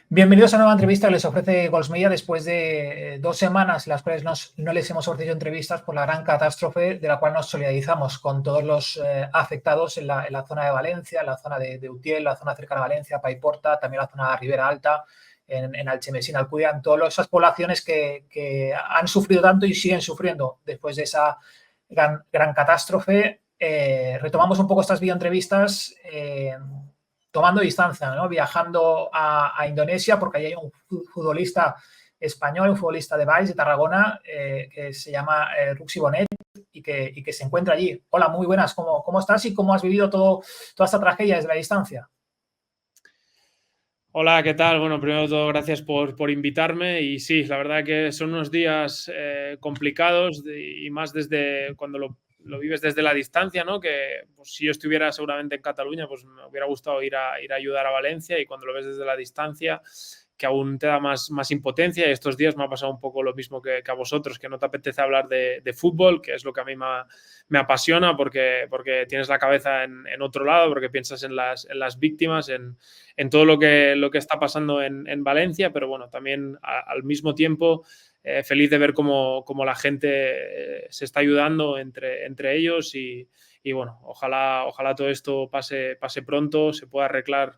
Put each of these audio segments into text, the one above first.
Bienvenidos a una nueva entrevista que les ofrece Goldsmedia después de 2 semanas en las cuales no les hemos ofrecido entrevistas por la gran catástrofe de la cual nos solidarizamos con todos los afectados en la zona de Valencia, en la zona de Utiel, la zona cercana a Valencia, Paiporta, también la zona de Ribera Alta, en Alchemesí, Alcudia, en todas esas poblaciones que han sufrido tanto y siguen sufriendo después de esa gran catástrofe. Retomamos un poco estas videoentrevistas tomando distancia, ¿no? Viajando a Indonesia, porque ahí hay un futbolista español, un futbolista de Valls, de Tarragona, que se llama Ruxi Bonet y que se encuentra allí. Hola, muy buenas, ¿cómo estás y cómo has vivido toda esta tragedia desde la distancia? Hola, ¿qué tal? Bueno, primero de todo, gracias por invitarme. Y sí, la verdad que son unos días complicados y más desde cuando lo vives desde la distancia, ¿no? Que pues, si yo estuviera seguramente en Cataluña, pues me hubiera gustado ir a ayudar a Valencia, y cuando lo ves desde la distancia, que aún te da más impotencia. Y estos días me ha pasado un poco lo mismo que a vosotros, que no te apetece hablar de fútbol, que es lo que a mí me apasiona, porque tienes la cabeza en otro lado, porque piensas en las víctimas, en todo lo que está pasando en Valencia, pero bueno, también al mismo tiempo feliz de ver cómo la gente se está ayudando entre ellos, y bueno, ojalá todo esto pase pronto, se pueda arreglar.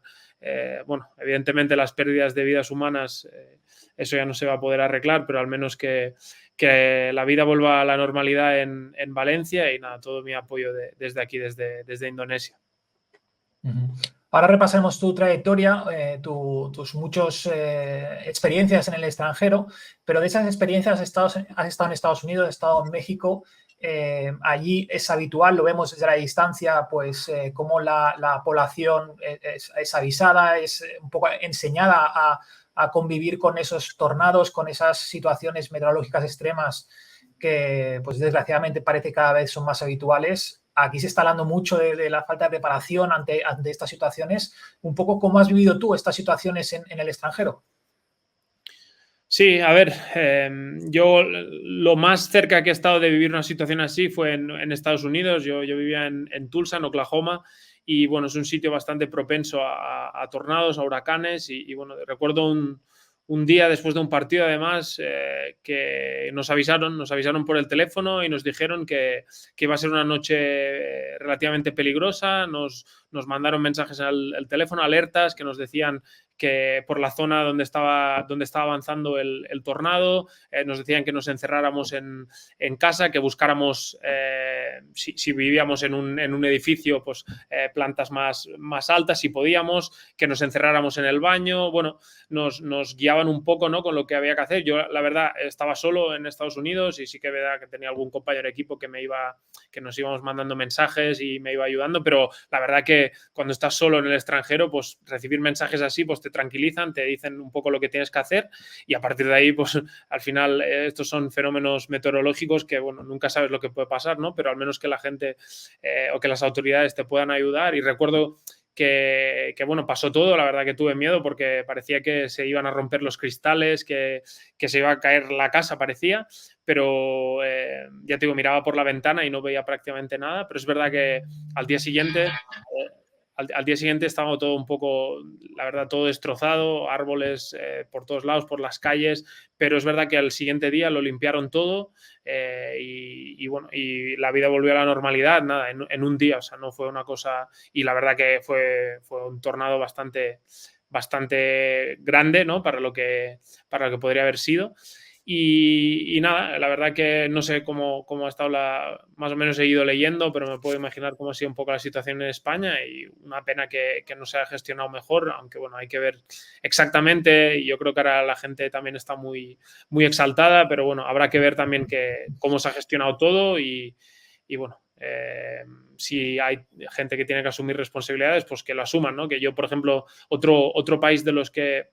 Bueno, evidentemente las pérdidas de vidas humanas, eso ya no se va a poder arreglar, pero al menos que la vida vuelva a la normalidad en Valencia. Y nada, todo mi apoyo desde aquí, desde Indonesia. Ahora repasaremos tu trayectoria, tus muchas experiencias en el extranjero, pero de esas experiencias has estado en Estados Unidos, has estado en México. Allí es habitual, lo vemos desde la distancia, pues cómo la población es avisada, es un poco enseñada a convivir con esos tornados, con esas situaciones meteorológicas extremas que, pues desgraciadamente, parece cada vez son más habituales. Aquí se está hablando mucho de la falta de preparación ante estas situaciones. Un poco, ¿cómo has vivido tú estas situaciones en el extranjero? Sí, a ver, yo lo más cerca que he estado de vivir una situación así fue en Estados Unidos. Yo vivía en Tulsa, en Oklahoma, y bueno, es un sitio bastante propenso a tornados, a huracanes, y bueno, recuerdo un día después de un partido, además, que nos avisaron por el teléfono y nos dijeron que iba a ser una noche relativamente peligrosa. Nos mandaron mensajes al teléfono, alertas, que nos decían que por la zona donde estaba avanzando el tornado, nos decían que nos encerráramos en casa, que buscáramos, si vivíamos en un edificio, pues plantas más altas si podíamos, que nos encerráramos en el baño. Bueno, nos guiaban un poco, ¿no?, con lo que había que hacer. Yo, la verdad, estaba solo en Estados Unidos, y sí que es verdad que tenía algún compañero de equipo que nos íbamos mandando mensajes y me iba ayudando, pero la verdad que cuando estás solo en el extranjero, pues recibir mensajes así, pues te tranquilizan, te dicen un poco lo que tienes que hacer, y a partir de ahí, pues al final estos son fenómenos meteorológicos que, bueno, nunca sabes lo que puede pasar, ¿no? Pero al menos que la gente o que las autoridades te puedan ayudar. Y recuerdo bueno, pasó todo. La verdad que tuve miedo porque parecía que se iban a romper los cristales, que se iba a caer la casa, parecía, pero ya te digo, miraba por la ventana y no veía prácticamente nada. Pero es verdad que al día siguiente al día siguiente estaba todo un poco, la verdad, todo destrozado, árboles por todos lados, por las calles, pero es verdad que al siguiente día lo limpiaron todo, bueno, y la vida volvió a la normalidad, nada, en un día. O sea, no fue una cosa, y la verdad que fue un tornado bastante grande, ¿no?, para lo que podría haber sido. Y nada, la verdad que no sé cómo ha estado más o menos he ido leyendo, pero me puedo imaginar cómo ha sido un poco la situación en España, y una pena que no se haya gestionado mejor, aunque bueno, hay que ver exactamente. Y yo creo que ahora la gente también está muy exaltada, pero bueno, habrá que ver también cómo se ha gestionado todo, y bueno, si hay gente que tiene que asumir responsabilidades, pues que lo asuman, ¿no? Que yo, por ejemplo, otro país de los que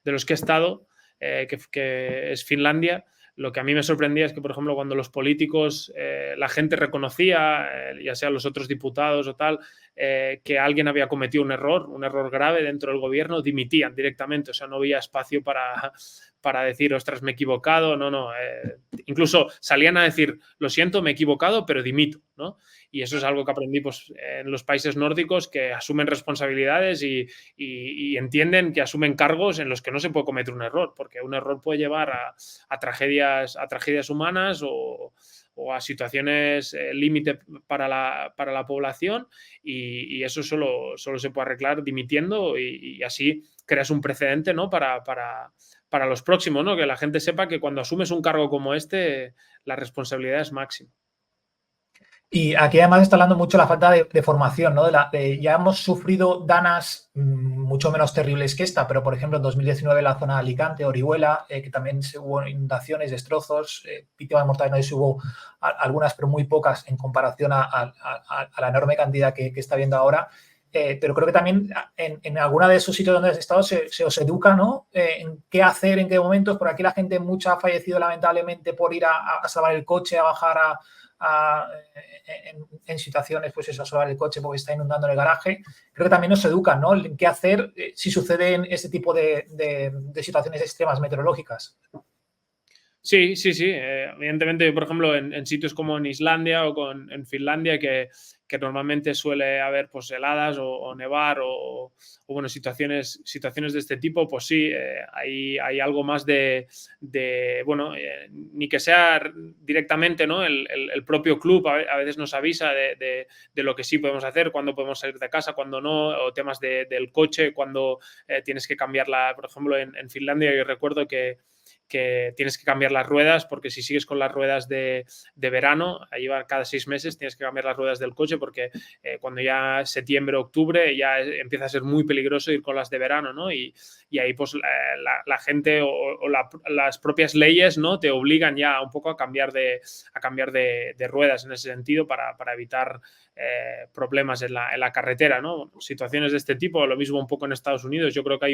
he estado, que es Finlandia, lo que a mí me sorprendía es que, por ejemplo, cuando los políticos, la gente reconocía, ya sea los otros diputados o tal, que alguien había cometido un error grave dentro del gobierno, dimitían directamente. O sea, no había espacio para decir, ostras, me he equivocado. No. Incluso salían a decir, lo siento, me he equivocado, pero dimito, ¿no? Y eso es algo que aprendí pues, en los países nórdicos, que asumen responsabilidades y entienden que asumen cargos en los que no se puede cometer un error, porque un error puede llevar a tragedias humanas o a situaciones límite para la población, y eso solo se puede arreglar dimitiendo, y así creas un precedente, ¿no? para los próximos, ¿no? Que la gente sepa que cuando asumes un cargo como este, la responsabilidad es máxima. Y aquí además está hablando mucho la falta de formación, ¿no? Ya hemos sufrido danas mucho menos terribles que esta, pero por ejemplo en 2019 la zona de Alicante, Orihuela, que también hubo inundaciones, destrozos, víctimas mortales, no sé si hubo algunas, pero muy pocas en comparación a la enorme cantidad que está habiendo ahora. Pero creo que también en alguna de esos sitios donde has estado se os educa, ¿no? En qué hacer, en qué momentos. Por aquí la gente mucha ha fallecido lamentablemente por ir a salvar el coche, a bajar en situaciones, pues eso, a salvar el coche porque está inundando en el garaje. Creo que también nos educan, ¿no? En qué hacer si suceden este tipo de situaciones extremas meteorológicas. Sí. Evidentemente, por ejemplo, en sitios como en Islandia o en Finlandia, que normalmente suele haber pues, heladas o nevar o bueno, situaciones de este tipo, pues sí, hay algo más de bueno, ni que sea directamente, ¿no? El propio club a veces nos avisa de lo que sí podemos hacer, cuándo podemos salir de casa, cuándo no, o temas del coche, cuando tienes que cambiarla. Por ejemplo, en Finlandia yo recuerdo que tienes que cambiar las ruedas, porque si sigues con las ruedas de verano, ahí va cada 6 meses, tienes que cambiar las ruedas del coche, porque cuando ya es septiembre, octubre, ya empieza a ser muy peligroso ir con las de verano, ¿no? Y ahí pues la gente o las propias leyes, ¿no? Te obligan ya un poco a cambiar de ruedas en ese sentido para evitar problemas en la carretera, ¿no? Situaciones de este tipo, lo mismo un poco en Estados Unidos. Yo creo que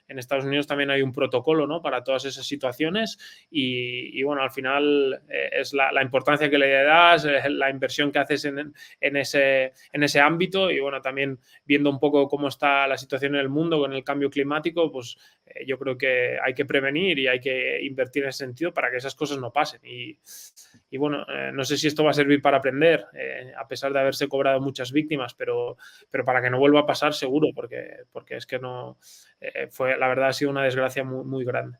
en Estados Unidos también hay un protocolo, ¿no? Para todas esas situaciones, y bueno, al final es la importancia que le das, la inversión que haces en ese ámbito, y bueno, también viendo un poco cómo está la situación en el mundo con el cambio climático, pues yo creo que hay que prevenir y hay que invertir en ese sentido para que esas cosas no pasen. Y bueno, no sé si esto va a servir para aprender, a pesar de haberse cobrado muchas víctimas, pero para que no vuelva a pasar seguro, porque es que no, la verdad ha sido una desgracia muy, muy grande.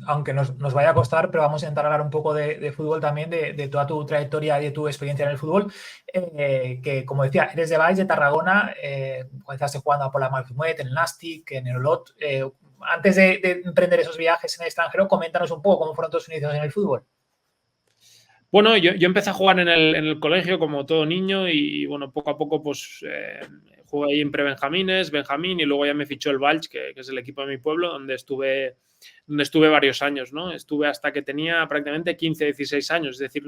Aunque nos vaya a costar, pero vamos a intentar hablar un poco de fútbol también, de toda tu trayectoria y de tu experiencia en el fútbol, que como decía, eres de Valls, de Tarragona, comenzaste jugando a Pola Malfumet, en el Nàstic, en el Olot. Antes de emprender esos viajes en el extranjero, coméntanos un poco cómo fueron tus inicios en el fútbol. Bueno, yo empecé a jugar en el colegio como todo niño, y bueno, poco a poco pues jugué ahí en prebenjamines, Benjamín, y luego ya me fichó el Valls, que es el equipo de mi pueblo, donde estuve varios años, ¿no? Estuve hasta que tenía prácticamente 15, 16 años. Es decir,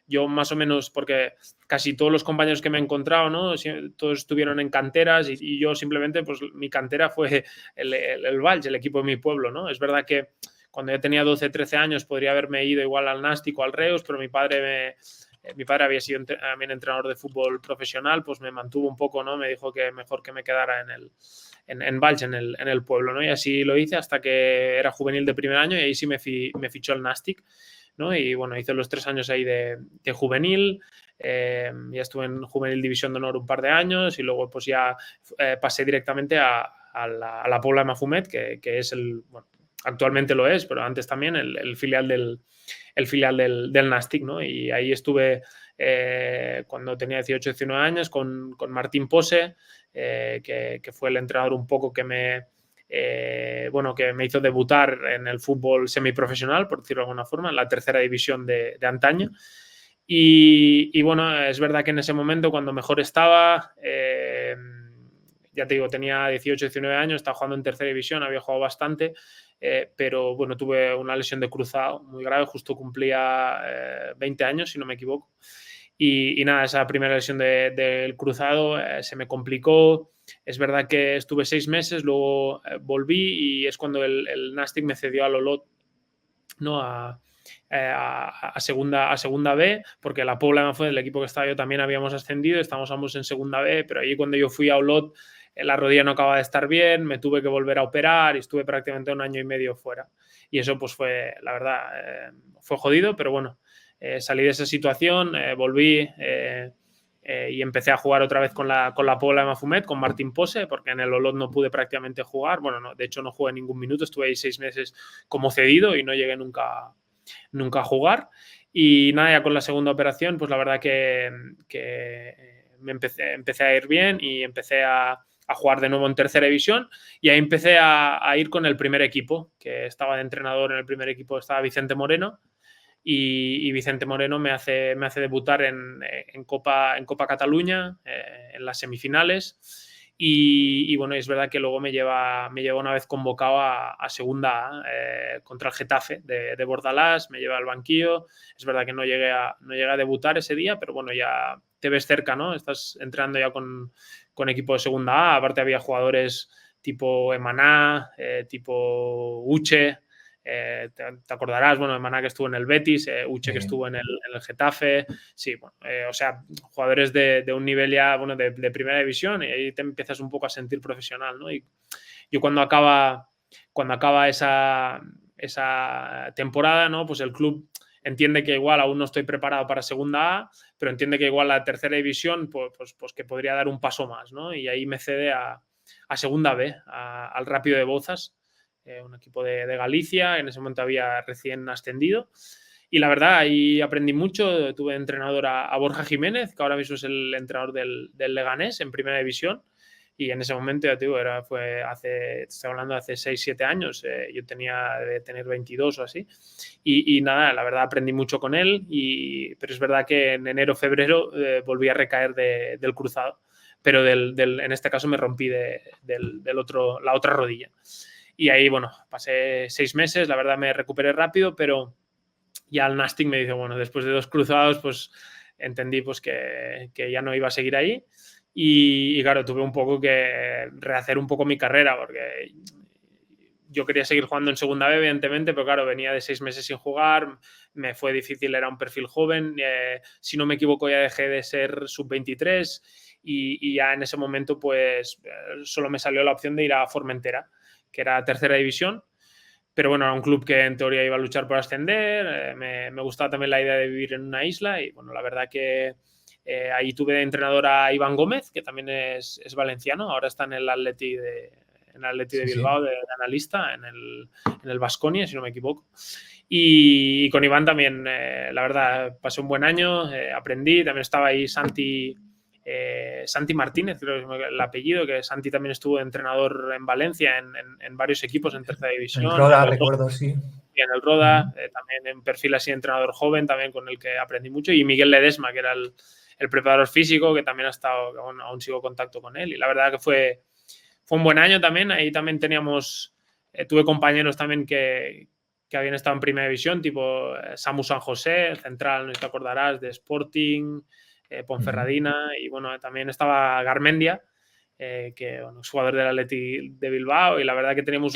yo más o menos, porque casi todos los compañeros que me he encontrado, ¿no? Todos estuvieron en canteras, y yo simplemente, pues mi cantera fue el Valls, el equipo de mi pueblo, ¿no? Es verdad que cuando yo tenía 12, 13 años podría haberme ido igual al Nàstic o al Reus, pero mi padre había sido también entrenador de fútbol profesional, pues me mantuvo un poco, ¿no? Me dijo que mejor que me quedara en Valls, en el pueblo, ¿no? Y así lo hice hasta que era juvenil de primer año, y ahí sí me fichó el Nàstic, ¿no? Y bueno, hice los 3 años ahí de juvenil. Ya estuve en Juvenil División de Honor un par de años, y luego pues ya pasé directamente a la Pobla de Mafumet, que es bueno, actualmente lo es, pero antes también el filial del Nàstic, ¿no? Y ahí estuve cuando tenía 18, 19 años con Martín Pose, que fue el entrenador un poco que me hizo debutar en el fútbol semiprofesional, por decirlo de alguna forma, en la tercera división de antaño. Y bueno, es verdad que en ese momento, cuando mejor estaba, ya te digo, tenía 18, 19 años, estaba jugando en tercera división, había jugado bastante, pero bueno, tuve una lesión de cruzado muy grave, justo cumplía 20 años, si no me equivoco. Y nada, esa primera lesión del cruzado se me complicó. Es verdad que estuve 6 meses, luego volví, y es cuando el Nàstic me cedió al Olot, ¿no? a segunda B, porque la Pobla fue el equipo que estaba yo, también habíamos ascendido, estábamos ambos en segunda B, pero ahí cuando yo fui a Olot, la rodilla no acaba de estar bien, me tuve que volver a operar y estuve prácticamente 1 año y medio fuera. Y eso pues fue, la verdad, fue jodido, pero bueno, salí de esa situación, volví y empecé a jugar otra vez con la Pobla de Mafumet, con Martín Pose, porque en el Olot no pude prácticamente jugar. Bueno, no, de hecho no jugué ningún minuto, estuve ahí 6 meses como cedido y no llegué nunca a jugar. Y nada, ya con la segunda operación, pues la verdad que me empecé a ir bien y empecé a jugar de nuevo en tercera división, y ahí empecé a ir con el primer equipo, que estaba de entrenador en el primer equipo, estaba Vicente Moreno, y Vicente Moreno me hace debutar en Copa Cataluña, en las semifinales. Y bueno, es verdad que luego me lleva una vez convocado a segunda A, contra el Getafe de Bordalás, me lleva al banquillo. Es verdad que no llegué a debutar ese día, pero bueno, ya te ves cerca, ¿no? Estás entrenando ya con equipo de segunda A. Aparte había jugadores tipo Emaná, tipo Uche. Te acordarás, bueno, Emaná que estuvo en el Betis, Uche que estuvo en el Getafe. Sí, bueno, o sea, jugadores de un nivel ya, bueno, de primera división, y ahí te empiezas un poco a sentir profesional, ¿no? Y yo cuando acaba esa temporada, ¿no? Pues el club entiende que igual aún no estoy preparado para segunda A, pero entiende que igual la tercera división, pues que podría dar un paso más, ¿no? Y ahí me cede a segunda B, al Rápido de Bouzas, un equipo de Galicia. En ese momento había recién ascendido. Y la verdad, ahí aprendí mucho. Tuve entrenador a Borja Jiménez, que ahora mismo es el entrenador del Leganés en primera división. Y en ese momento, ya te digo, estoy hablando de hace 6-7 años, yo de tener 22 o así. Y nada, la verdad aprendí mucho con él, pero es verdad que en enero, febrero volví a recaer del cruzado, pero en este caso me rompí la otra rodilla. Y ahí, bueno, pasé 6 meses, la verdad me recuperé rápido, pero ya el Nastic me dice, bueno, después de 2 cruzados, pues entendí pues que ya no iba a seguir ahí. Y claro, tuve un poco que rehacer un poco mi carrera, porque yo quería seguir jugando en segunda B, evidentemente, pero claro, venía de 6 meses sin jugar, me fue difícil, era un perfil joven, si no me equivoco ya dejé de ser sub-23, y ya en ese momento pues solo me salió la opción de ir a Formentera, que era tercera división. Pero bueno, era un club que en teoría iba a luchar por ascender. Me gustaba también la idea de vivir en una isla, y bueno, la verdad que ahí tuve de entrenador a Iván Gómez, que también es valenciano, ahora está en el Atleti de Bilbao, de analista, en el Baskonia, si no me equivoco. Y con Iván también, la verdad, pasé un buen año, aprendí. También estaba ahí Santi Martínez, creo que es el apellido, que Santi también estuvo de entrenador en Valencia, en varios equipos en tercera división. En el Roda, recuerdo, sí. Y en el Roda, también en perfil así de entrenador joven, también con el que aprendí mucho. Y Miguel Ledesma, que era el preparador físico, que también ha estado, aún sigo en contacto con él. Y la verdad que fue un buen año también. Ahí también tuve compañeros también que habían estado en primera división, tipo Samu San José, el central, no te acordarás, de Sporting, Ponferradina, y bueno, también estaba Garmendia, que bueno, es jugador del Atleti de Bilbao, y la verdad que teníamos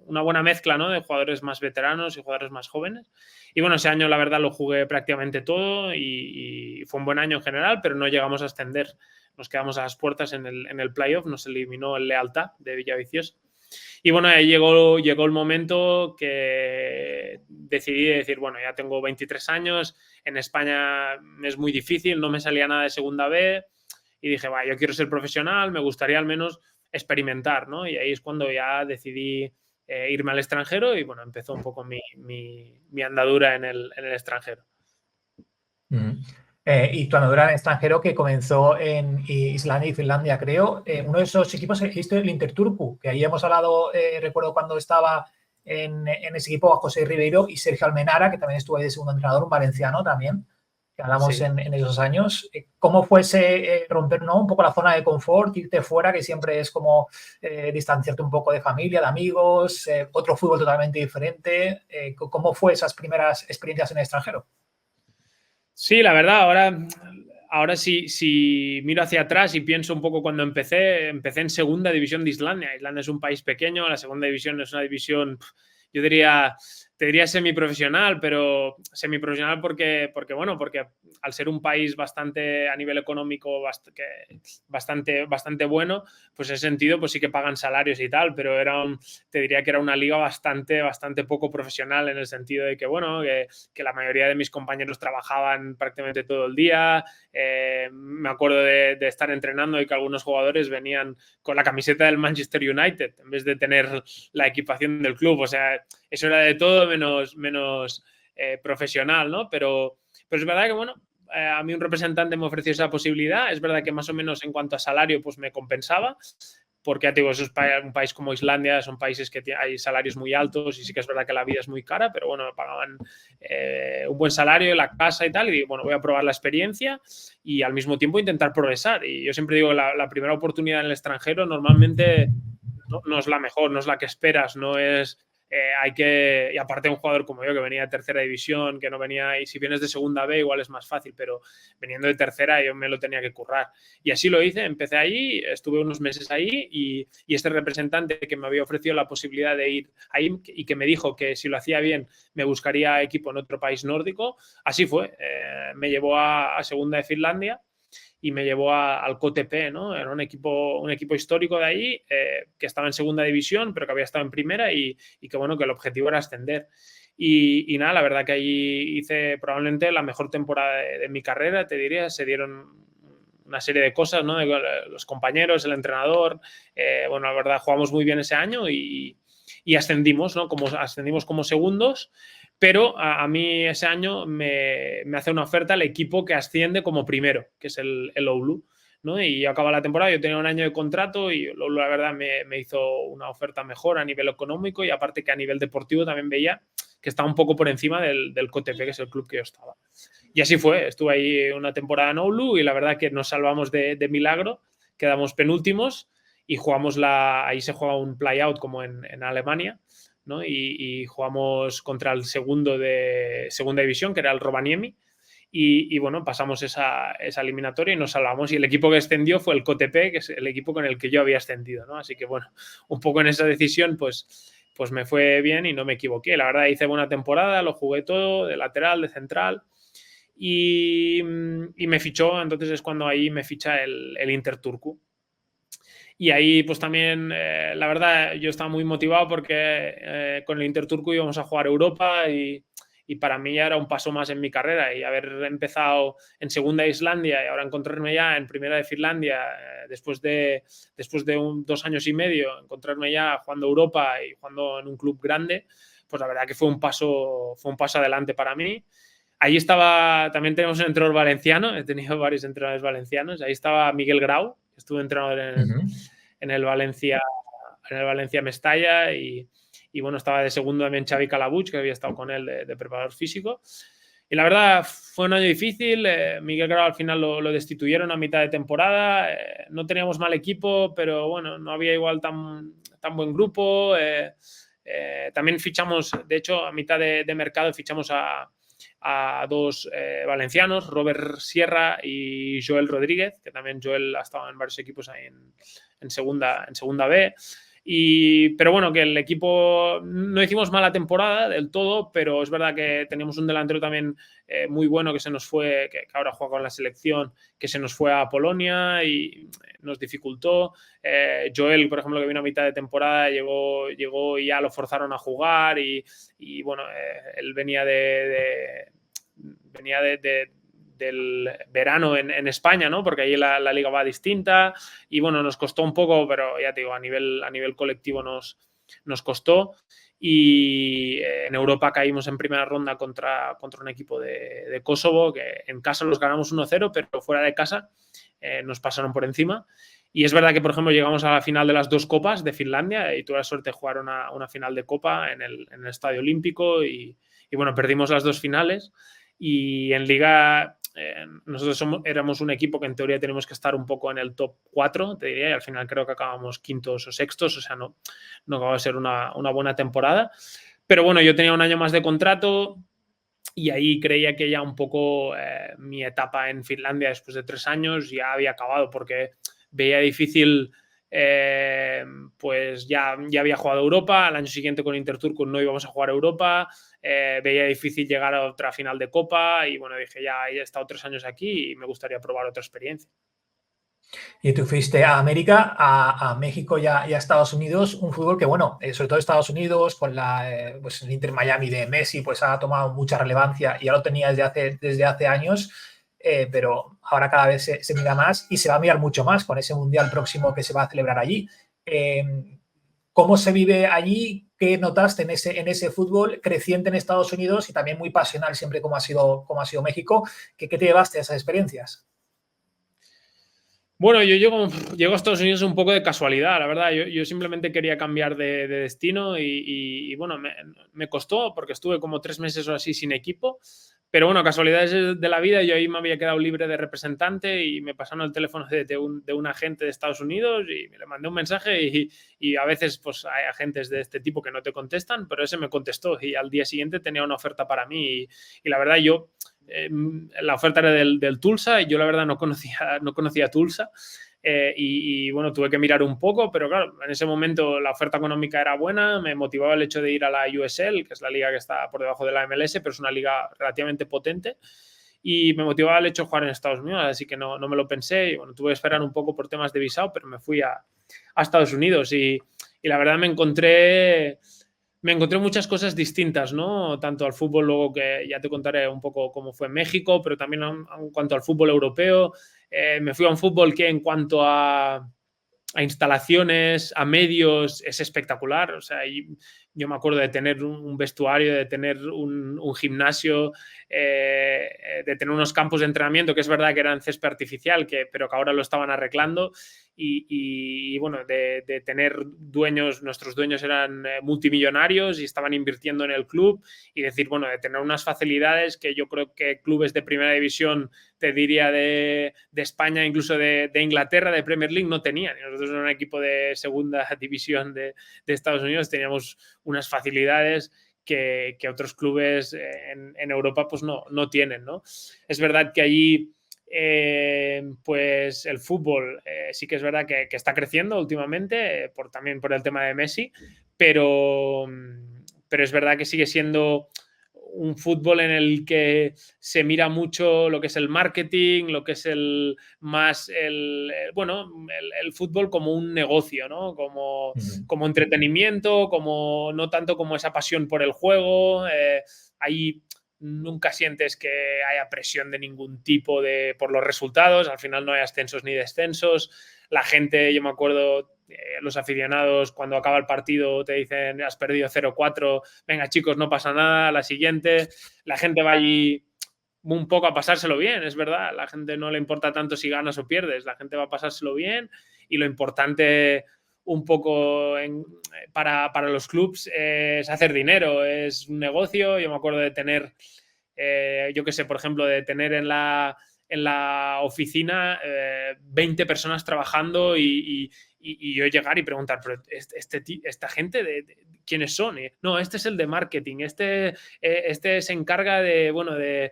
una buena mezcla, ¿no?, de jugadores más veteranos y jugadores más jóvenes. Y bueno, ese año la verdad lo jugué prácticamente todo, y fue un buen año en general, pero no llegamos a ascender. Nos quedamos a las puertas en el playoff, nos eliminó el Lealtad de Villaviciosa. Y bueno, ahí llegó el momento que decidí decir, bueno, ya tengo 23 años, en España es muy difícil, no me salía nada de segunda B, y dije, va, yo quiero ser profesional, me gustaría al menos experimentar, ¿no? Y ahí es cuando ya decidí irme al extranjero, y bueno, empezó un poco mi andadura en el extranjero. Y tu andadura en extranjero, que comenzó en Islandia y Finlandia, creo. Uno de esos equipos es el Interturku, que ahí hemos hablado, recuerdo cuando estaba en ese equipo a José Ribeiro y Sergio Almenara, que también estuvo ahí de segundo entrenador, un valenciano también, que hablamos Sí. en esos años. ¿Cómo fue ese romper, ¿no?, un poco la zona de confort, irte fuera, que siempre es como distanciarte un poco de familia, de amigos, otro fútbol totalmente diferente? ¿Cómo fue esas primeras experiencias en el extranjero? Sí, la verdad, ahora si miro hacia atrás y pienso un poco cuando empecé en segunda división de Islandia. Islandia es un país pequeño, la segunda división es una división, yo diría, te diría semiprofesional, pero semiprofesional porque al ser un país bastante a nivel económico bastante bueno, pues en ese sentido pues sí que pagan salarios y tal, pero te diría que era una liga bastante poco profesional, en el sentido de que, que la mayoría de mis compañeros trabajaban prácticamente todo el día. Me acuerdo de estar entrenando y que algunos jugadores venían con la camiseta del Manchester United en vez de tener la equipación del club. O sea, eso era de todo menos profesional, ¿no? Pero es verdad que, a mí un representante me ofreció esa posibilidad. Es verdad que más o menos en cuanto a salario pues me compensaba, porque ya te digo, un país como Islandia son países que hay salarios muy altos y sí que es verdad que la vida es muy cara, pero bueno, me pagaban un buen salario, la casa y tal, y digo, bueno, voy a probar la experiencia y al mismo tiempo intentar progresar. Y yo siempre digo, la primera oportunidad en el extranjero normalmente no es la mejor, no es la que esperas, no es... y aparte un jugador como yo que venía de tercera división, que no venía, y si vienes de segunda B igual es más fácil, pero veniendo de tercera yo me lo tenía que currar. Y así lo hice, empecé ahí, estuve unos meses ahí y este representante que me había ofrecido la posibilidad de ir ahí y que me dijo que si lo hacía bien me buscaría equipo en otro país nórdico, así fue. Me llevó a segunda de Finlandia y me llevó al KTP, ¿no? Era un equipo histórico de ahí, que estaba en segunda división, pero que había estado en primera y que el objetivo era ascender. Y nada, la verdad que allí hice probablemente la mejor temporada de mi carrera, te diría. Se dieron una serie de cosas, ¿no? De los compañeros, el entrenador. La verdad, jugamos muy bien ese año y ascendimos, ¿no? Ascendimos como segundos. Pero a mí ese año me hace una oferta el equipo que asciende como primero, que es el Oulu, ¿no? Y acaba la temporada, yo tenía un año de contrato y Oulu, la verdad, me hizo una oferta mejor a nivel económico y aparte que a nivel deportivo también veía que estaba un poco por encima del KTP, que es el club que yo estaba. Y así fue, estuve ahí una temporada en Oulu y la verdad que nos salvamos de milagro, quedamos penúltimos y ahí se juega un play-out como en Alemania, ¿no? Y jugamos contra el segundo de segunda división, que era el Rovaniemi, y pasamos esa eliminatoria y nos salvamos. Y el equipo que ascendió fue el KTP, que es el equipo con el que yo había ascendido, ¿no? Así que, un poco en esa decisión, pues me fue bien y no me equivoqué. La verdad, hice buena temporada, lo jugué todo, de lateral, de central, y me fichó. Entonces es cuando ahí me ficha el Inter Turku. Y ahí pues también, la verdad, yo estaba muy motivado porque con el Inter Turku íbamos a jugar Europa y para mí ya era un paso más en mi carrera. Y haber empezado en segunda de Islandia y ahora encontrarme ya en primera de Finlandia, después de 2 años y medio, encontrarme ya jugando Europa y jugando en un club grande, pues la verdad que fue un paso adelante para mí. Ahí también tenemos un entrenador valenciano, he tenido varios entrenadores valencianos. Ahí estaba Miguel Grau, que estuvo entrenador en el Valencia Mestalla y estaba de segundo también Xavi Calabuig, que había estado con él de preparador físico. Y la verdad fue un año difícil. Miguel Grau al final lo destituyeron a mitad de temporada. No teníamos mal equipo, pero no había igual tan buen grupo. También fichamos, de hecho, a mitad de mercado fichamos a dos valencianos, Robert Sierra y Joel Rodríguez, que también Joel ha estado en varios equipos ahí en segunda B. Pero que el equipo no hicimos mala temporada del todo, pero es verdad que teníamos un delantero también muy bueno que se nos fue, que ahora juega con la selección, que se nos fue a Polonia y nos dificultó. Joel, por ejemplo, que vino a mitad de temporada, llegó y ya lo forzaron a jugar y él venía del verano en España, ¿no? Porque ahí la liga va distinta y nos costó un poco, pero ya te digo, a nivel colectivo nos costó. Y en Europa caímos en primera ronda contra un equipo de Kosovo, que en casa los ganamos 1-0, pero fuera de casa nos pasaron por encima. Y es verdad que, por ejemplo, llegamos a la final de las 2 copas de Finlandia y tuve la suerte de jugar una final de copa en el Estadio Olímpico y perdimos las 2 finales. Y en Liga nosotros éramos un equipo que en teoría tenemos que estar un poco en el top 4, te diría, y al final creo que acabamos quintos o sextos, o sea, no acaba de ser una buena temporada. Pero yo tenía un año más de contrato y ahí creía que ya un poco mi etapa en Finlandia después de 3 años ya había acabado, porque veía difícil pues ya había jugado a Europa, al año siguiente con Interturco no íbamos a jugar a Europa, veía difícil llegar a otra final de Copa y bueno, dije ya he estado 3 años aquí y me gustaría probar otra experiencia. Y tú fuiste a América, a México y a Estados Unidos, un fútbol que, bueno, sobre todo Estados Unidos, con pues el Inter Miami de Messi, pues ha tomado mucha relevancia y ya lo tenía desde hace años, pero ahora cada vez se mira más y se va a mirar mucho más con ese Mundial próximo que se va a celebrar allí. ¿Cómo se vive allí? ¿Qué notaste en ese fútbol creciente en Estados Unidos y también muy pasional siempre como ha sido México? ¿Qué te llevaste a esas experiencias? Bueno, yo llego a Estados Unidos un poco de casualidad, la verdad. Yo simplemente quería cambiar de destino y bueno, me costó porque estuve como 3 meses o así sin equipo. Pero bueno, casualidades de la vida, yo ahí me había quedado libre de representante y me pasaron el teléfono de un agente de Estados Unidos y le mandé un mensaje y a veces pues hay agentes de este tipo que no te contestan, pero ese me contestó y al día siguiente tenía una oferta para mí y la verdad yo la oferta era del Tulsa y yo la verdad no conocía Tulsa. Y bueno, tuve que mirar un poco, pero claro, en ese momento la oferta económica era buena, me motivaba el hecho de ir a la USL, que es la liga que está por debajo de la MLS, pero es una liga relativamente potente, y me motivaba el hecho de jugar en Estados Unidos, así que no me lo pensé, y bueno, tuve que esperar un poco por temas de visado, pero me fui a Estados Unidos y la verdad me encontré muchas cosas distintas, ¿no? Tanto al fútbol, luego que ya te contaré un poco cómo fue en México, pero también en cuanto al fútbol europeo. Me fui a un fútbol que en cuanto a instalaciones, a medios, es espectacular. O sea, yo me acuerdo de tener un vestuario, de tener un gimnasio, de tener unos campos de entrenamiento, que es verdad que eran césped artificial, pero que ahora lo estaban arreglando. Y bueno, de tener dueños, nuestros dueños eran multimillonarios y estaban invirtiendo en el club y decir, bueno, de tener unas facilidades que yo creo que clubes de primera división, te diría de España, incluso de Inglaterra, de Premier League, no tenían. Nosotros en un equipo de segunda división de Estados Unidos teníamos unas facilidades que otros clubes en Europa pues no tienen, ¿no? Es verdad que allí pues el fútbol sí que es verdad que está creciendo últimamente, también por el tema de Messi, pero es verdad que sigue siendo un fútbol en el que se mira mucho lo que es el marketing, lo que es el fútbol como un negocio, ¿no? Como entretenimiento, no tanto como esa pasión por el juego. Ahí nunca sientes que haya presión de ningún tipo por los resultados, al final no hay ascensos ni descensos. La gente, yo me acuerdo, los aficionados cuando acaba el partido te dicen has perdido 0-4, venga chicos, no pasa nada, la siguiente. La gente va allí un poco a pasárselo bien, es verdad, la gente no le importa tanto si ganas o pierdes, la gente va a pasárselo bien y lo importante un poco para los clubs es hacer dinero, es un negocio. Yo me acuerdo de tener, yo qué sé, por ejemplo, de tener en la oficina 20 personas trabajando y yo llegar y preguntar, pero esta gente, ¿quiénes son? No, este es el de marketing, este se encarga de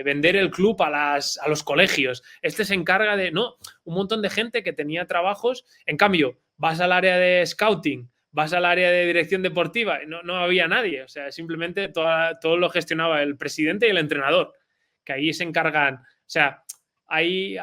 vender el club a los colegios, este se encarga no, un montón de gente que tenía trabajos. En cambio, vas al área de scouting, vas al área de dirección deportiva, no había nadie, o sea, simplemente todo lo gestionaba el presidente y el entrenador, que ahí se encargan, o sea, hay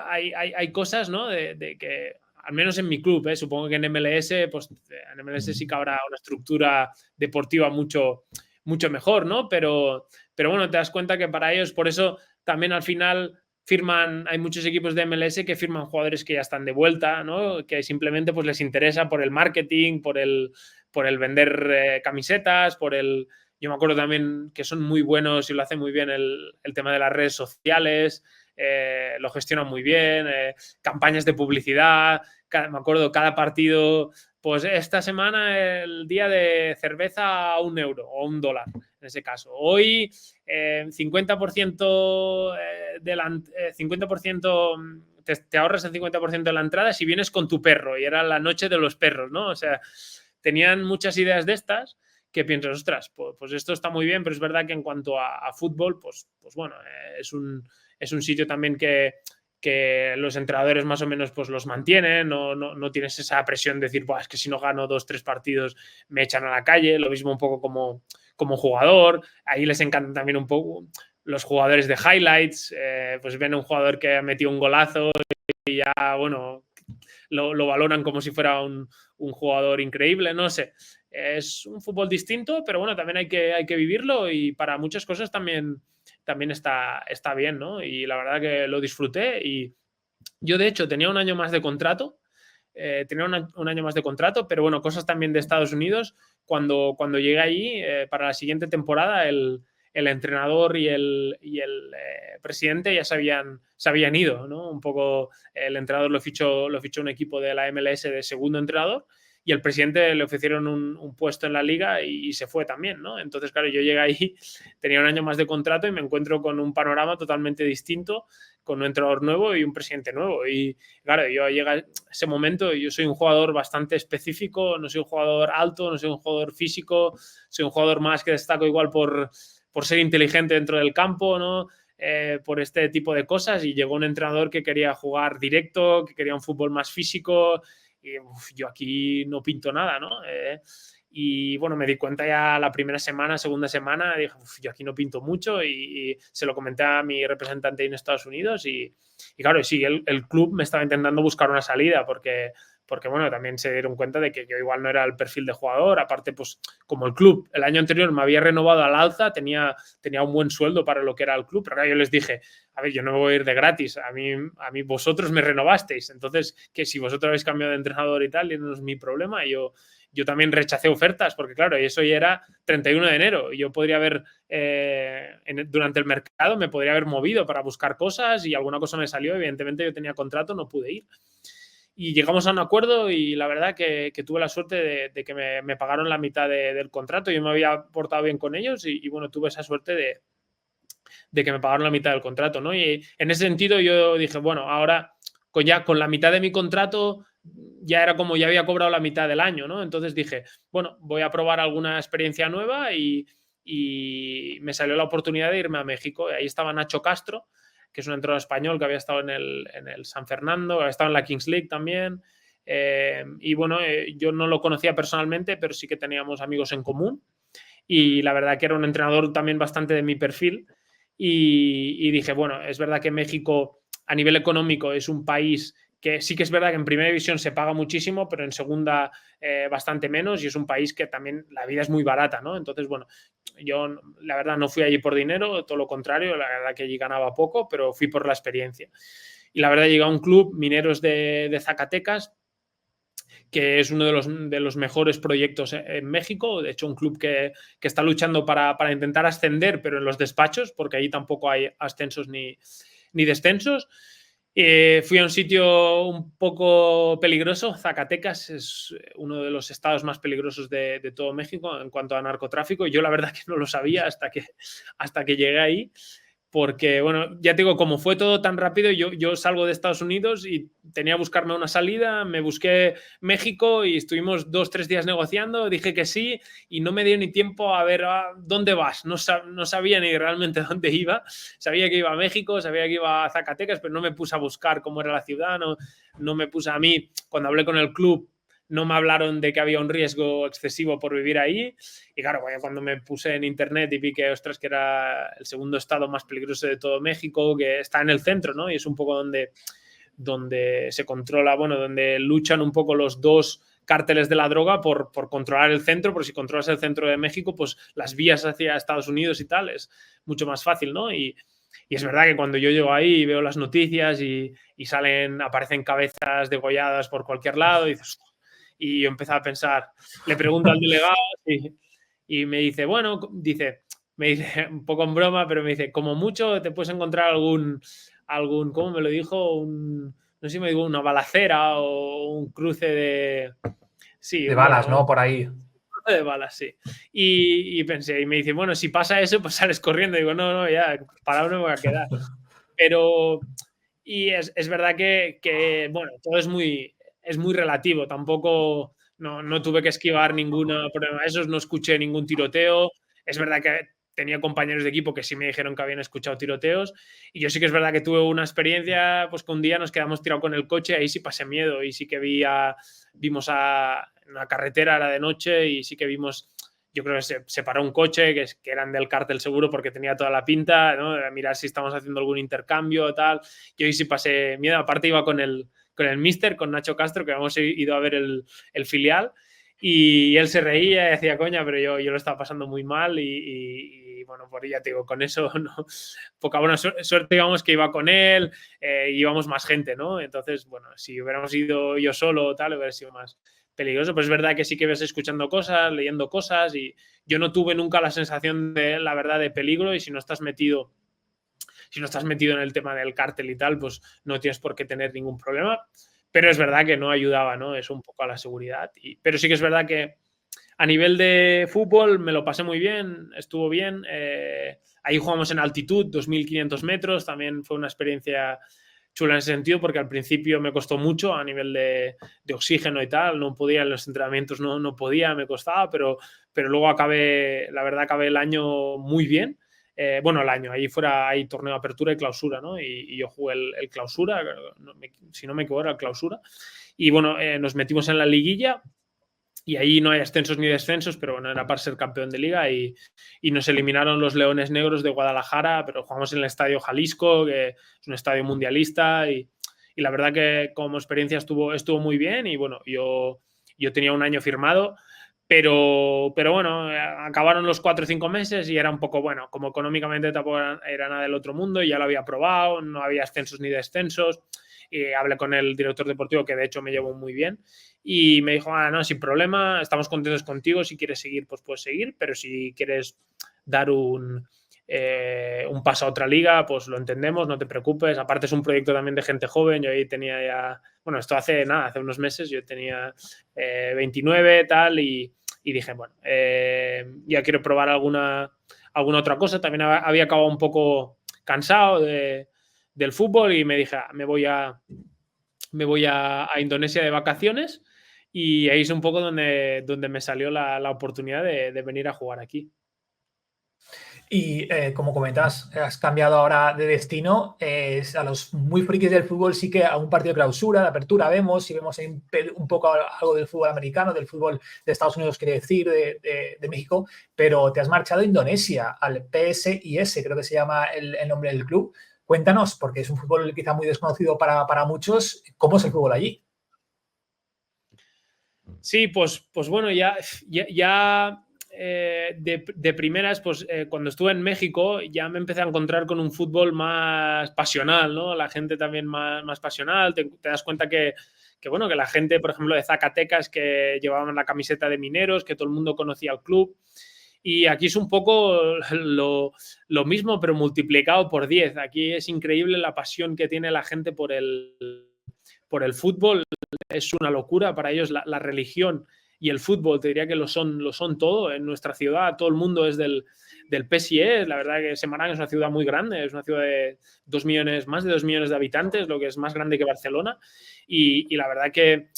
cosas, ¿no? De que, al menos en mi club, supongo que en MLS, pues en MLS sí que habrá una estructura deportiva mucho, mucho mejor, ¿no? Pero bueno, te das cuenta que para ellos, por eso también al final hay muchos equipos de MLS que firman jugadores que ya están de vuelta, ¿no? Que simplemente pues les interesa por el marketing, por el vender camisetas, yo me acuerdo también que son muy buenos y lo hacen muy bien el tema de las redes sociales, lo gestionan muy bien, campañas de publicidad, me acuerdo cada partido, pues esta semana el día de cerveza a €1 o $1 en ese caso. Hoy 50% 50% te ahorras el 50% de la entrada si vienes con tu perro y era la noche de los perros, ¿no? O sea, tenían muchas ideas de estas que piensas, ostras, pues esto está muy bien, pero es verdad que en cuanto a fútbol, pues bueno, es un sitio también que que los entrenadores más o menos pues los mantienen, no tienes esa presión de decir, es que si no gano 2-3 partidos me echan a la calle, lo mismo un poco como jugador. Ahí les encantan también un poco los jugadores de highlights, pues ven a un jugador que ha metido un golazo y ya, bueno, lo valoran como si fuera un jugador increíble, no sé. Es un fútbol distinto, pero bueno, también hay que vivirlo y para muchas cosas también está bien, ¿no? Y la verdad que lo disfruté y yo, de hecho, tenía un año más de contrato, un año más de contrato, pero bueno, cosas también de Estados Unidos. Cuando llegué allí, para la siguiente temporada, el entrenador y el presidente ya se habían ido, ¿no? Un poco el entrenador lo fichó un equipo de la MLS de segundo entrenador y el presidente le ofrecieron un puesto en la liga y se fue también, ¿no? Entonces, claro, yo llegué ahí, tenía un año más de contrato y me encuentro con un panorama totalmente distinto, con un entrenador nuevo y un presidente nuevo. Y claro, yo llega ese momento, yo soy un jugador bastante específico, no soy un jugador alto, no soy un jugador físico, soy un jugador más que destaco igual por ser inteligente dentro del campo, ¿no? Por este tipo de cosas, y llegó un entrenador que quería jugar directo, que quería un fútbol más físico, y yo aquí no pinto nada, ¿no? Y bueno, me di cuenta ya la primera semana, segunda semana, dije, yo aquí no pinto mucho, y se lo comenté a mi representante en Estados Unidos y claro, sí, el club me estaba intentando buscar una salida porque bueno, también se dieron cuenta de que yo igual no era el perfil de jugador. Aparte, pues como el club el año anterior me había renovado al alza, tenía un buen sueldo para lo que era el club, pero ahora yo les dije, a ver, yo no me voy a ir de gratis, a mí vosotros me renovasteis, entonces que si vosotros habéis cambiado de entrenador y tal, y no es mi problema. Yo también rechacé ofertas porque, claro, eso ya era 31 de enero. Yo podría haber, durante el mercado, me podría haber movido para buscar cosas y alguna cosa me salió. Evidentemente, yo tenía contrato, no pude ir. Y llegamos a un acuerdo y la verdad que tuve la suerte de que me pagaron la mitad del contrato. Yo me había portado bien con ellos y bueno, tuve esa suerte de que me pagaron la mitad del contrato, ¿no? Y en ese sentido yo dije, bueno, ahora con la mitad de mi contrato ya era como ya había cobrado la mitad del año, ¿no? Entonces dije, bueno, voy a probar alguna experiencia nueva y me salió la oportunidad de irme a México. Ahí estaba Nacho Castro, que es un entrenador español que había estado en el San Fernando, había estado en la Kings League también. Y bueno, yo no lo conocía personalmente, pero sí que teníamos amigos en común. Y la verdad que era un entrenador también bastante de mi perfil. Y dije, bueno, es verdad que México a nivel económico es un país que sí que es verdad que en primera división se paga muchísimo, pero en segunda bastante menos, y es un país que también la vida es muy barata, ¿no? Entonces, bueno, yo la verdad no fui allí por dinero, todo lo contrario, la verdad que allí ganaba poco, pero fui por la experiencia. Y la verdad llegué a un club, Mineros de Zacatecas, que es uno de los mejores proyectos en México. De hecho, un club que está luchando para intentar ascender, pero en los despachos, porque ahí tampoco hay ascensos ni descensos. Fui a un sitio un poco peligroso. Zacatecas es uno de los estados más peligrosos de todo México en cuanto a narcotráfico. Yo la verdad que no lo sabía hasta que llegué ahí. Porque, bueno, ya te digo, como fue todo tan rápido, yo salgo de Estados Unidos y tenía que buscarme una salida, me busqué México y estuvimos 2-3 días negociando, dije que sí y no me dio ni tiempo a ver dónde vas, no sabía ni realmente dónde iba, sabía que iba a México, sabía que iba a Zacatecas, pero no me puse a buscar cómo era la ciudad, no me puse a mí, cuando hablé con el club, no me hablaron de que había un riesgo excesivo por vivir ahí. Y claro, cuando me puse en internet y vi que, ostras, que era el segundo estado más peligroso de todo México, que está en el centro, ¿no? Y es un poco donde se controla, bueno, donde luchan un poco los dos cárteles de la droga por controlar el centro, porque si controlas el centro de México, pues las vías hacia Estados Unidos y tal es mucho más fácil, ¿no? Y es verdad que cuando yo llego ahí y veo las noticias y aparecen cabezas degolladas por cualquier lado, y dices, y yo empecé a pensar, le pregunto al delegado y me dice, bueno, me dice un poco en broma, pero me dice, como mucho te puedes encontrar algún ¿cómo me lo dijo? No sé si me dijo una balacera o un cruce de... Sí, de balas, ¿no? Por ahí. De balas, sí. Y pensé, y me dice, bueno, si pasa eso, pues sales corriendo. Y digo, no, ya, parado no me voy a quedar. Pero, y es verdad que, bueno, todo es muy relativo. Tampoco, no tuve que esquivar ningún problema de esos, no escuché ningún tiroteo. Es verdad que tenía compañeros de equipo que sí me dijeron que habían escuchado tiroteos, y yo sí que es verdad que tuve una experiencia, pues que un día nos quedamos tirados con el coche, ahí sí pasé miedo, y sí que vimos en una carretera, era de noche, y sí que vimos, yo creo que se paró un coche que eran del cártel seguro porque tenía toda la pinta, ¿no? A mirar si estamos haciendo algún intercambio o tal. Yo ahí sí pasé miedo. Aparte iba con el míster, con Nacho Castro, que hemos ido a ver el filial, y él se reía y hacía coña, pero yo lo estaba pasando muy mal y bueno, por ya te digo, con eso no, poca buena suerte, digamos, que iba con él, íbamos más gente, ¿no? Entonces, bueno, si hubiéramos ido yo solo o tal, hubiera sido más peligroso, pero es verdad que sí que ves escuchando cosas, leyendo cosas, y yo no tuve nunca la sensación de, la verdad, de peligro, y si no estás metido en el tema del cártel y tal, pues no tienes por qué tener ningún problema, pero es verdad que no ayudaba, ¿no? Eso un poco a la seguridad, pero sí que es verdad que a nivel de fútbol me lo pasé muy bien, estuvo bien, ahí jugamos en altitud, 2.500 metros, también fue una experiencia chula en ese sentido, porque al principio me costó mucho a nivel de oxígeno y tal, no podía en los entrenamientos, no podía, me costaba, pero luego la verdad acabé el año muy bien. Bueno, el año, ahí hay torneo de apertura y clausura, ¿no? Y yo jugué el clausura, si no me equivoco, era el clausura. Y bueno, nos metimos en la liguilla, y ahí no hay ascensos ni descensos, pero bueno, era para ser campeón de liga, y nos eliminaron los Leones Negros de Guadalajara, pero jugamos en el Estadio Jalisco, que es un estadio mundialista, y la verdad que como experiencia estuvo muy bien, y bueno, yo tenía un año firmado, pero bueno, acabaron los 4 o 5 meses y era un poco, bueno, como económicamente tampoco era nada del otro mundo, y ya lo había probado, no había ascensos ni descensos, y hablé con el director deportivo, que de hecho me llevó muy bien, y me dijo, no, sin problema, estamos contentos contigo, si quieres seguir, pues puedes seguir, pero si quieres dar un paso a otra liga, pues lo entendemos, no te preocupes. Aparte es un proyecto también de gente joven, yo ahí tenía ya, bueno, esto hace unos meses, yo tenía 29 tal, y dije, bueno, ya quiero probar alguna otra cosa. También había acabado un poco cansado del fútbol, y me dije, me voy a Indonesia de vacaciones, y ahí es un poco donde me salió la oportunidad de venir a jugar aquí. Y como comentas, has cambiado ahora de destino. A los muy frikis del fútbol sí que a un partido de clausura, de apertura vemos, y vemos un poco algo del fútbol americano, del fútbol de Estados Unidos, quiere decir, de México, pero te has marchado a Indonesia, al PSIS, creo que se llama el nombre del club. Cuéntanos, porque es un fútbol quizá muy desconocido para muchos, ¿cómo es el fútbol allí? Sí, pues bueno, ya de primeras, pues cuando estuve en México ya me empecé a encontrar con un fútbol más pasional, ¿no? La gente también más pasional, te das cuenta que bueno, que la gente, por ejemplo, de Zacatecas, que llevaban la camiseta de Mineros, que todo el mundo conocía al club. Y aquí es un poco lo mismo, pero multiplicado por 10. Aquí es increíble la pasión que tiene la gente por el fútbol. Es una locura para ellos. La religión y el fútbol, te diría que lo son todo. En nuestra ciudad todo el mundo es del PSIE. La verdad que Semarang es una ciudad muy grande, es una ciudad de más de 2 millones de habitantes, lo que es más grande que Barcelona, y la verdad que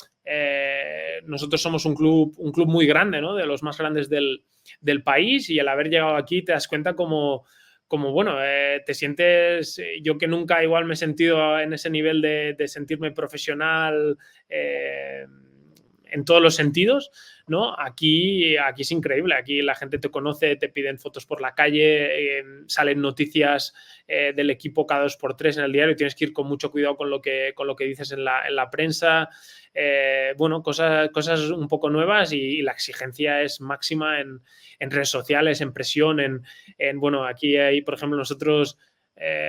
nosotros somos un club muy grande, ¿no? De los más grandes del país, y al haber llegado aquí te das cuenta como bueno, te sientes, yo que nunca igual me he sentido en ese nivel de sentirme profesional en todos los sentidos, ¿no? Aquí es increíble, aquí la gente te conoce, te piden fotos por la calle, salen noticias del equipo cada 2x3 en el diario, y tienes que ir con mucho cuidado con lo que dices en la prensa. Bueno, cosas un poco nuevas, y la exigencia es máxima en redes sociales, en presión, bueno, aquí hay, por ejemplo, nosotros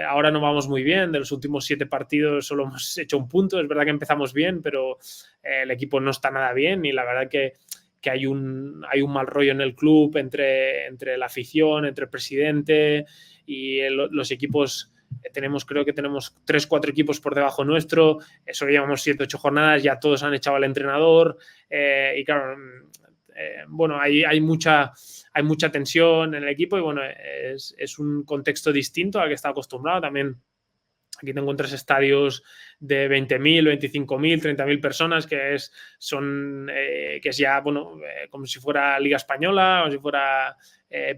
ahora no vamos muy bien, de los últimos 7 partidos solo hemos hecho un punto, es verdad que empezamos bien, pero el equipo no está nada bien, y la verdad que hay un mal rollo en el club entre la afición, entre el presidente y los equipos. Creo que tenemos 3-4 equipos por debajo nuestro, solo llevamos 7-8 jornadas, ya todos han echado al entrenador, y claro, bueno, hay mucha tensión en el equipo, y bueno, es un contexto distinto al que está acostumbrado. También Aquí te encuentras estadios de 20.000, 25.000, 30.000 personas, que es ya, bueno, como si fuera Liga Española o si fuera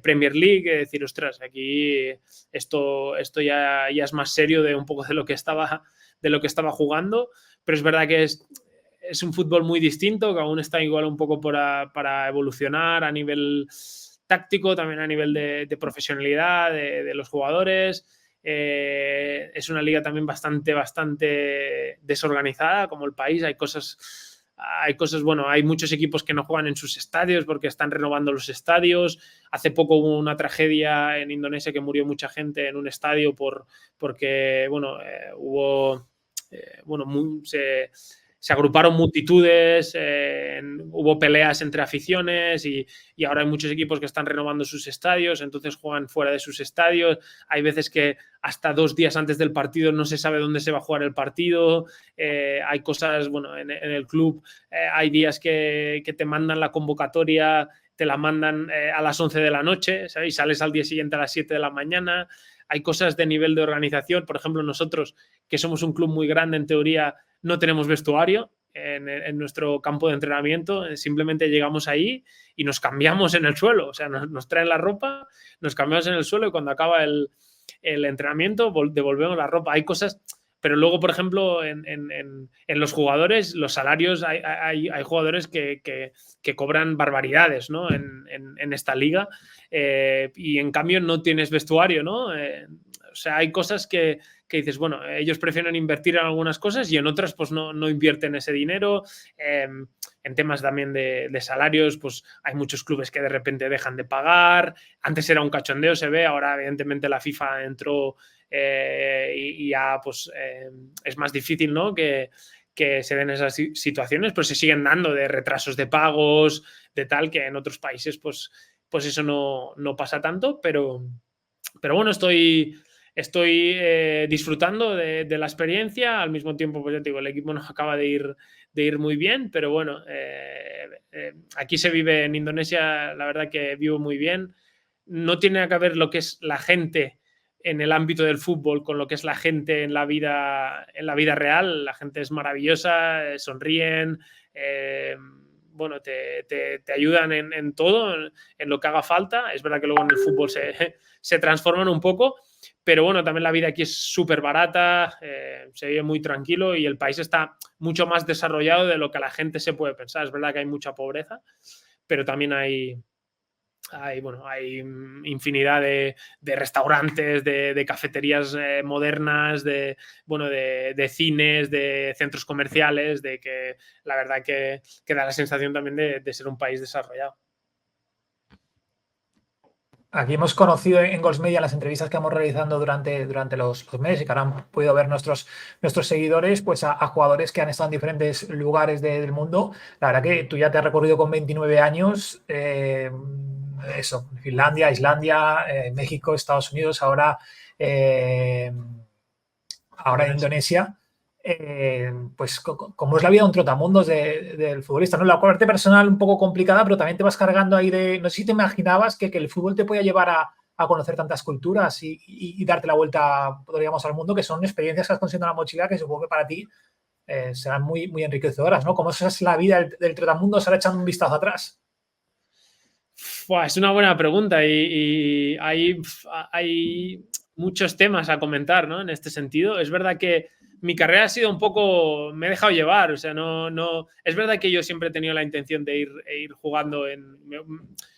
Premier League. Es decir, ostras, aquí esto ya es más serio de un poco de lo que estaba jugando, pero es verdad que es un fútbol muy distinto, que aún está igual un poco para evolucionar a nivel táctico, también a nivel de profesionalidad de los jugadores. Es una liga también bastante desorganizada, como el país. Hay cosas, bueno, hay muchos equipos que no juegan en sus estadios porque están renovando los estadios. Hace poco hubo una tragedia en Indonesia que murió mucha gente en un estadio porque, bueno, se agruparon multitudes, hubo peleas entre aficiones y ahora hay muchos equipos que están renovando sus estadios, entonces juegan fuera de sus estadios. Hay veces que hasta 2 días antes del partido no se sabe dónde se va a jugar el partido. Hay cosas, bueno, en el club hay días que te mandan la convocatoria, te la mandan a las 11 de la noche, ¿sabes? Y sales al día siguiente a las 7 de la mañana. Hay cosas de nivel de organización. Por ejemplo, nosotros, que somos un club muy grande, en teoría, no tenemos vestuario en nuestro campo de entrenamiento. Simplemente llegamos ahí y nos cambiamos en el suelo. O sea, nos traen la ropa, nos cambiamos en el suelo y cuando acaba el entrenamiento devolvemos la ropa. Hay cosas, pero luego, por ejemplo, en los jugadores, los salarios, hay jugadores que cobran barbaridades, ¿no? En esta liga, y en cambio no tienes vestuario, ¿no? O sea, hay cosas que dices, bueno, ellos prefieren invertir en algunas cosas y en otras pues no invierten ese dinero. En temas también de salarios, pues hay muchos clubes que de repente dejan de pagar. Antes era un cachondeo, se ve, ahora evidentemente la FIFA entró y ya pues es más difícil, ¿no? Que se den esas situaciones, pero se siguen dando de retrasos de pagos, de tal, que en otros países pues eso no pasa tanto, pero bueno, estoy disfrutando de la experiencia. Al mismo tiempo, pues ya te digo, el equipo nos acaba de ir muy bien, pero bueno, aquí se vive en Indonesia, la verdad que vivo muy bien. No tiene que ver lo que es la gente en el ámbito del fútbol con lo que es la gente en la vida real. La gente es maravillosa, sonríen, bueno, te ayudan en todo, en lo que haga falta. Es verdad que luego en el fútbol se transforman un poco, pero bueno, también la vida aquí es súper barata, se vive muy tranquilo y el país está mucho más desarrollado de lo que la gente se puede pensar. Es verdad que hay mucha pobreza, pero también hay infinidad de restaurantes, de cafeterías modernas, de cines, de centros comerciales, de que la verdad que da la sensación también de ser un país desarrollado. Aquí hemos conocido en Gols Media, las entrevistas que hemos realizado durante los meses y que ahora han podido ver nuestros seguidores, pues a jugadores que han estado en diferentes lugares del mundo. La verdad que tú ya te has recorrido con 29 años, eso, Finlandia, Islandia, México, Estados Unidos, ahora en Indonesia. Pues como es la vida de un trotamundos del futbolista, ¿no? La parte personal un poco complicada, pero también te vas cargando ahí de... No sé si te imaginabas que el fútbol te podía llevar a conocer tantas culturas y darte la vuelta, podríamos, al mundo, que son experiencias que has conseguido en la mochila que supongo que para ti serán muy, muy enriquecedoras, ¿no? ¿Cómo es la vida del trotamundos ahora echando un vistazo atrás? Es una buena pregunta y hay muchos temas a comentar, ¿no? En este sentido. Es verdad que mi carrera ha sido un poco... Me he dejado llevar, o sea, no... Es verdad que yo siempre he tenido la intención de ir jugando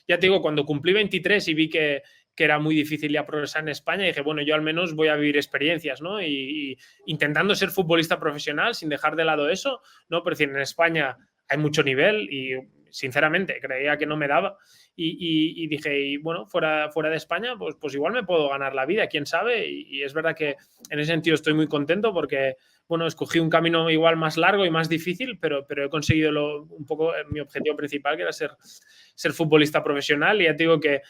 Ya te digo, cuando cumplí 23 y vi que era muy difícil ya progresar en España, dije, bueno, yo al menos voy a vivir experiencias, ¿no? Y intentando ser futbolista profesional sin dejar de lado eso, ¿no? Pero en España hay mucho nivel y, sinceramente, creía que no me daba. Y dije, y bueno, fuera de España, pues igual me puedo ganar la vida, quién sabe. Y es verdad que en ese sentido estoy muy contento porque, bueno, escogí un camino igual más largo y más difícil, pero he conseguido un poco mi objetivo principal, que era ser futbolista profesional. Y ya te digo que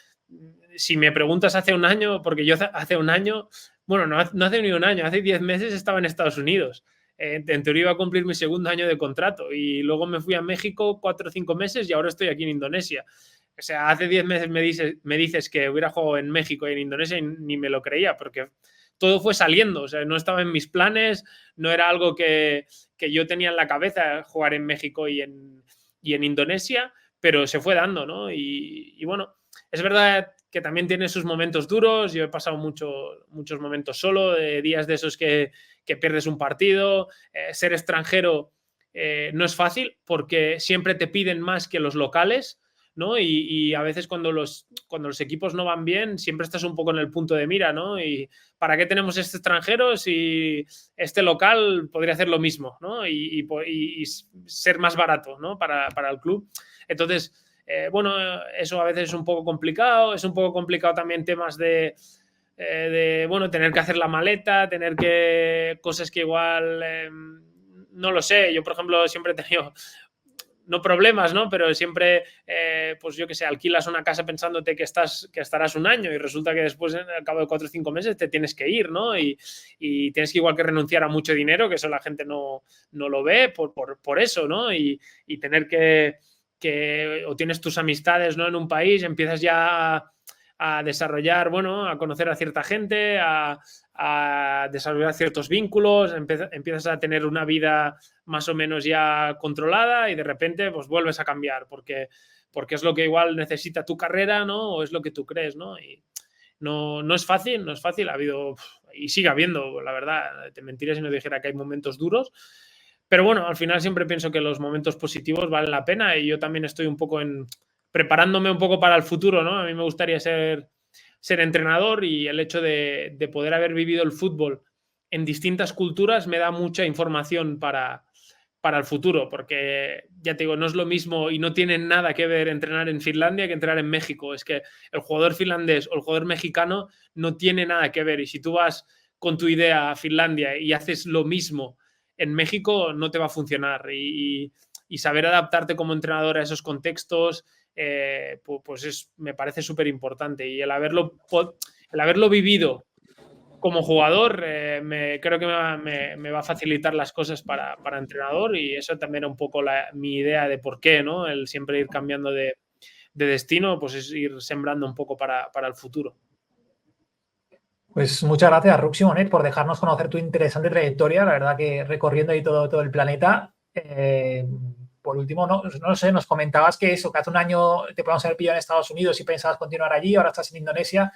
si me preguntas hace un año, porque yo hace un año, bueno, no hace ni un año, hace 10 meses estaba en Estados Unidos. En teoría iba a cumplir mi segundo año de contrato y luego me fui a México 4 o 5 meses y ahora estoy aquí en Indonesia. O sea, hace 10 meses me dices que hubiera jugado en México y en Indonesia y ni me lo creía, porque todo fue saliendo, o sea, no estaba en mis planes, no era algo que yo tenía en la cabeza jugar en México y en Indonesia, pero se fue dando, ¿no? Y bueno, es verdad que también tiene sus momentos duros. Yo he pasado muchos momentos solo, días de esos que pierdes un partido. Ser extranjero no es fácil porque siempre te piden más que los locales, ¿no? Y a veces cuando los equipos no van bien, siempre estás un poco en el punto de mira, ¿no? Y ¿para qué tenemos este extranjero si este local podría hacer lo mismo, ¿no? Y ser más barato, ¿no? Para el club. Entonces, bueno, eso a veces es un poco complicado. Es un poco complicado también temas de bueno, tener que hacer la maleta, tener que cosas que igual no lo sé. Yo, por ejemplo, siempre he tenido no problemas, ¿no? Pero siempre, pues yo que sé, alquilas una casa pensándote que estarás un año y resulta que después, al cabo de 4 o 5 meses, te tienes que ir, ¿no? Y tienes que igual que renunciar a mucho dinero, que eso la gente no lo ve por eso, ¿no? Y tener que o tienes tus amistades, ¿no? En un país, empiezas ya a desarrollar, bueno, a conocer a cierta gente, a desarrollar ciertos vínculos, empiezas a tener una vida más o menos ya controlada y de repente pues vuelves a cambiar porque es lo que igual necesita tu carrera, ¿no? O es lo que tú crees, ¿no? Y no es fácil, ha habido y sigue habiendo, la verdad, te mentiría si no dijera que hay momentos duros, pero bueno, al final siempre pienso que los momentos positivos valen la pena y yo también estoy un poco preparándome un poco para el futuro, ¿no? A mí me gustaría ser entrenador y el hecho de poder haber vivido el fútbol en distintas culturas me da mucha información para el futuro, porque ya te digo, no es lo mismo y no tiene nada que ver entrenar en Finlandia que entrenar en México. Es que el jugador finlandés o el jugador mexicano no tiene nada que ver y si tú vas con tu idea a Finlandia y haces lo mismo en México no te va a funcionar y saber adaptarte como entrenador a esos contextos pues me parece súper importante y el haberlo vivido como jugador creo que me va a facilitar las cosas para entrenador y eso también era un poco mi idea de por qué, ¿no? El siempre ir cambiando de destino, pues es ir sembrando un poco para el futuro. Pues muchas gracias, Ruxi Monet, por dejarnos conocer tu interesante trayectoria. La verdad que recorriendo ahí todo el planeta. Por último, no sé, nos comentabas que eso, que hace un año te podíamos haber pillado en Estados Unidos y pensabas continuar allí, ahora estás en Indonesia.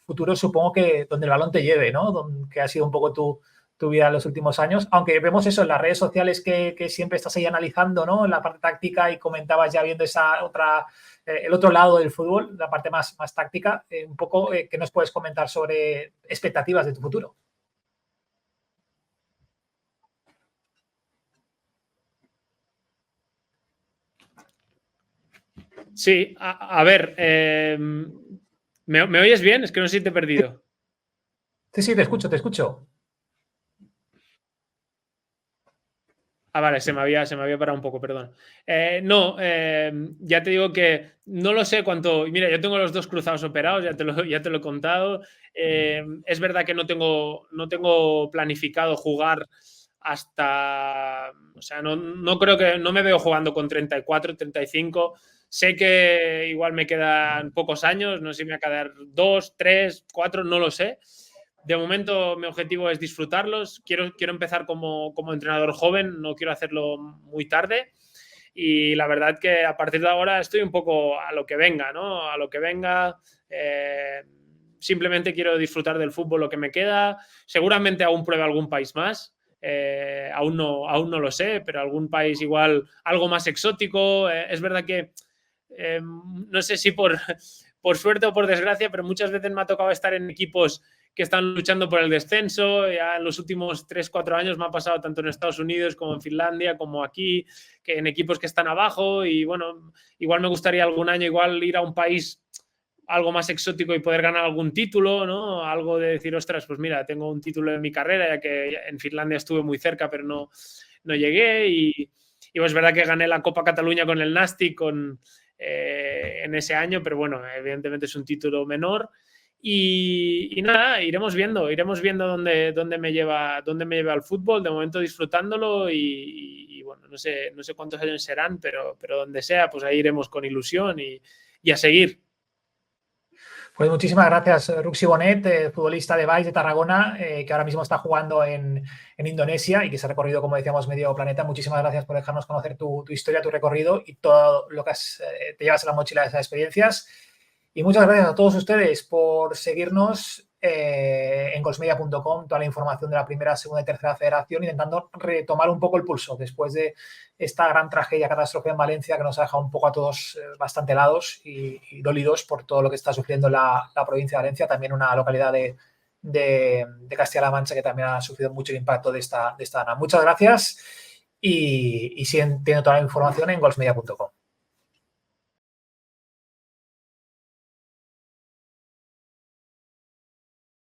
Futuro supongo que donde el balón te lleve, ¿no? Que ha sido un poco tu vida en los últimos años. Aunque vemos eso en las redes sociales que siempre estás ahí analizando, ¿no? En la parte táctica y comentabas ya viendo esa otra... el otro lado del fútbol, la parte más táctica, un poco, ¿qué nos puedes comentar sobre expectativas de tu futuro? Sí, a ver, ¿me oyes bien? Es que no sé si te he perdido. Sí, te escucho. Vale, se me había parado un poco, perdón. No, ya te digo que no lo sé cuánto. Mira, yo tengo los 2 cruzados operados, ya te lo he contado. Es verdad que no tengo planificado jugar hasta. O sea, no creo que. No me veo jugando con 34, 35. Sé que igual me quedan pocos años, no sé si me va a quedar 2, 3, 4, no lo sé. De momento mi objetivo es disfrutarlos. Quiero empezar como entrenador joven, no quiero hacerlo muy tarde. Y la verdad que a partir de ahora estoy un poco a lo que venga, ¿no? A lo que venga. Simplemente quiero disfrutar del fútbol lo que me queda. Seguramente aún pruebe algún país más. Aún no lo sé, pero algún país igual algo más exótico. Es verdad que no sé si por suerte o por desgracia, pero muchas veces me ha tocado estar en equipos que están luchando por el descenso. Ya en los últimos 3-4 años me ha pasado tanto en Estados Unidos como en Finlandia, como aquí, que en equipos que están abajo. Y bueno, igual me gustaría algún año igual ir a un país algo más exótico y poder ganar algún título, ¿no? Algo de decir, ostras, pues mira, tengo un título en mi carrera, ya que en Finlandia estuve muy cerca, pero no llegué. Y pues es verdad que gané la Copa Cataluña con el Nàstic en ese año, pero bueno, evidentemente es un título menor. Y nada, iremos viendo dónde me lleva el fútbol, de momento disfrutándolo y bueno, no sé cuántos años serán, pero donde sea, pues ahí iremos con ilusión y a seguir. Pues muchísimas gracias, Ruxi Bonet, futbolista de Valls de Tarragona, que ahora mismo está jugando en Indonesia y que se ha recorrido, como decíamos, medio planeta. Muchísimas gracias por dejarnos conocer tu historia, tu recorrido y todo lo que te llevas en la mochila de esas experiencias. Y muchas gracias a todos ustedes por seguirnos en golsmedia.com, toda la información de la primera, segunda y tercera federación, intentando retomar un poco el pulso después de esta gran tragedia, catástrofe en Valencia, que nos ha dejado un poco a todos bastante helados y dolidos por todo lo que está sufriendo la provincia de Valencia, también una localidad de Castilla-La Mancha que también ha sufrido mucho el impacto de esta Muchas gracias y siguen teniendo toda la información en golsmedia.com.